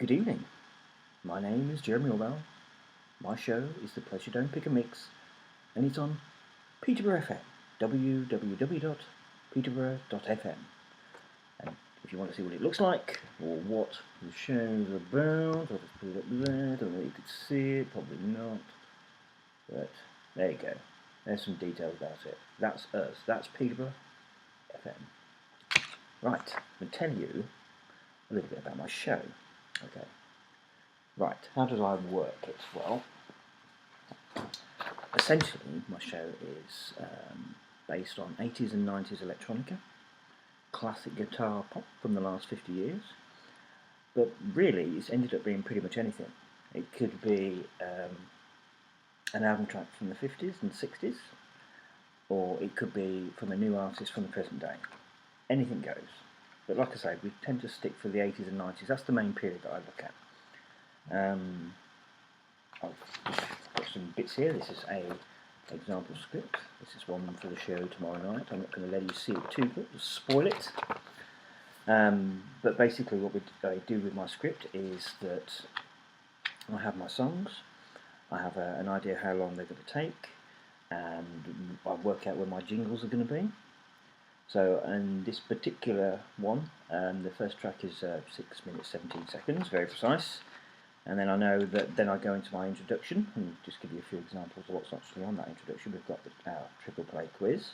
Good evening. My name is Jeremy Orwell. My show is the Pleasuredome Pick and Mix, and it's on Peterborough FM, www.peterborough.fm. And if you want to see what it looks like, or what the show's about, I'll just put it up there. I don't know if you could see it, probably not. But there you go. There's some details about it. That's us. That's Peterborough FM. Right, I'm going to tell you a little bit about my show. Okay. Right, how do I work it? Well, essentially my show is based on 80s and 90s electronica, classic guitar pop from the last 50 years, but really it's ended up being pretty much anything. It could be an album track from the 50s and 60s, or it could be from a new artist from the present day. Anything goes. But like I say, we tend to stick for the 80s and 90s. That's the main period that I look at. I've got some bits here. This is a example script. This is one for the show tomorrow night. I'm not going to let you see it too good, just spoil it. But basically what I do with my script is that I have my songs, I have an idea how long they're going to take, and I work out where my jingles are going to be. So in this particular one, the first track is 6 minutes 17 seconds, very precise. And then I know that then I go into my introduction and just give you a few examples of what's actually on that introduction. We've got our triple play quiz,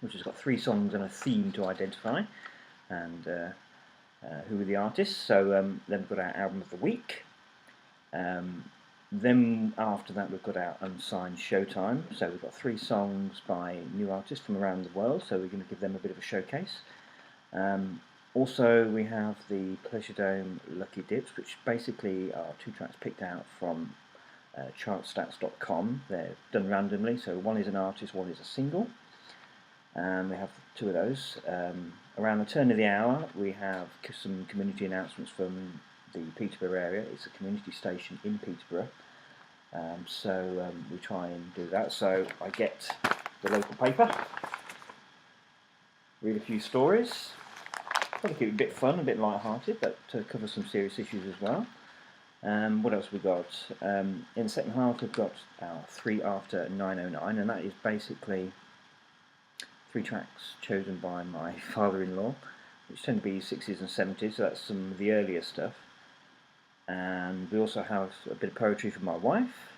which has got 3 songs and a theme to identify, and who are the artists. So then we've got our album of the week. Then after that we've got our unsigned showtime. So we've got 3 songs by new artists from around the world, so we're going to give them a bit of a showcase. Also we have the Pleasuredome Lucky Dips, which basically are 2 tracks picked out from chartstats.com. They're done randomly, so one is an artist, one is a single. And we have 2 of those. Around the turn of the hour we have some community announcements from the Peterborough area. It's a community station in Peterborough, so we try and do that. So I get the local paper, read a few stories, probably keep it a bit fun, a bit light-hearted, but to cover some serious issues as well. What else we got? In the second half we've got our 3 after 909, and that is basically 3 tracks chosen by my father-in-law, which tend to be 60s and 70s, so that's some of the earlier stuff. And we also have a bit of poetry from my wife,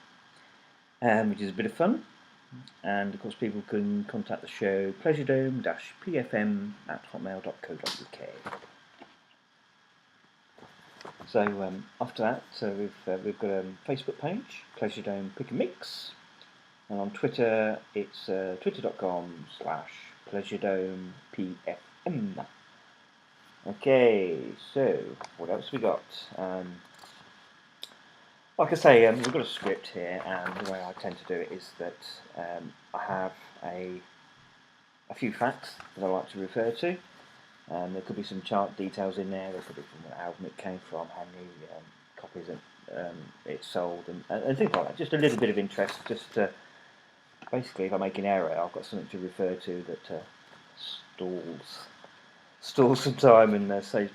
which is a bit of fun. And of course people can contact the show pleasuredome-pfm@hotmail.co.uk. So after that we've got a Facebook page, Pleasuredome Pick and Mix, and on Twitter it's twitter.com/pleasuredomepfm. Okay, so what else we got? Like I say, we've got a script here, and the way I tend to do it is that I have a few facts that I like to refer to. There could be some chart details in there. There could be from what album it came from, how many copies it sold, and things like that. Just a little bit of interest, just to basically, if I make an error, I've got something to refer to that stalls some time and saves,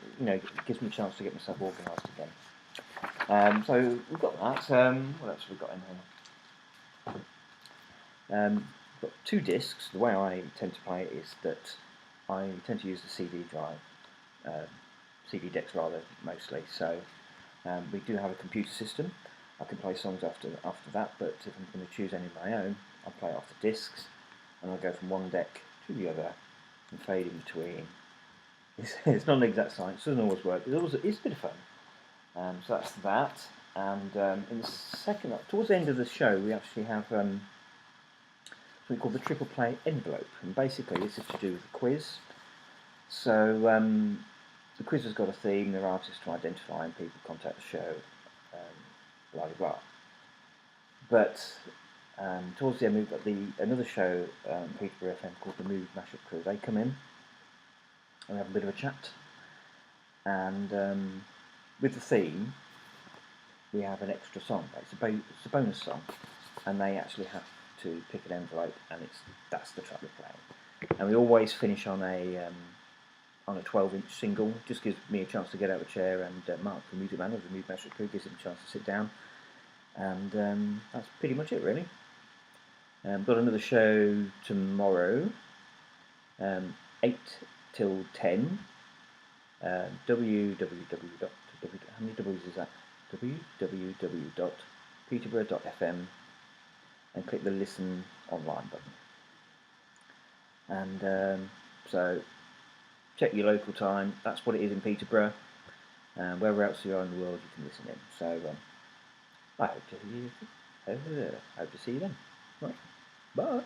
gives me a chance to get myself organised again. So we've got that. What else have we got in here? We've got 2 discs. The way I tend to play it is that I tend to use the CD drive, CD decks rather, mostly. So we do have a computer system. I can play songs after that, but if I'm going to choose any of my own, I'll play it off the discs, and I'll go from one deck to the other and fade in between. It's not an exact science, it doesn't always work. It's a bit of fun. So that's that, and in the second, towards the end of the show, we actually have something called the triple play envelope, and basically this is to do with the quiz. So the quiz has got a theme, there are artists to identify, and people contact the show, blah blah blah. But towards the end we've got another show, Peterborough FM, called the Mood Mashup Crew. They come in and we have a bit of a chat, and with the theme, we have an extra song. It's a bonus song, and they actually have to pick an envelope, and that's the track we're playing. And we always finish on a on a 12-inch single. Just gives me a chance to get out of the chair, and Mark, the music man of the Music Master Crew, gives him a chance to sit down, and that's pretty much it really. Got another show tomorrow, 8 till 10. www. How many W's is that? www.peterborough.fm, and click the listen online button. And so check your local time. That's what it is in Peterborough. Wherever else you are in the world, you can listen in. So I hope to see you then. Right. Bye.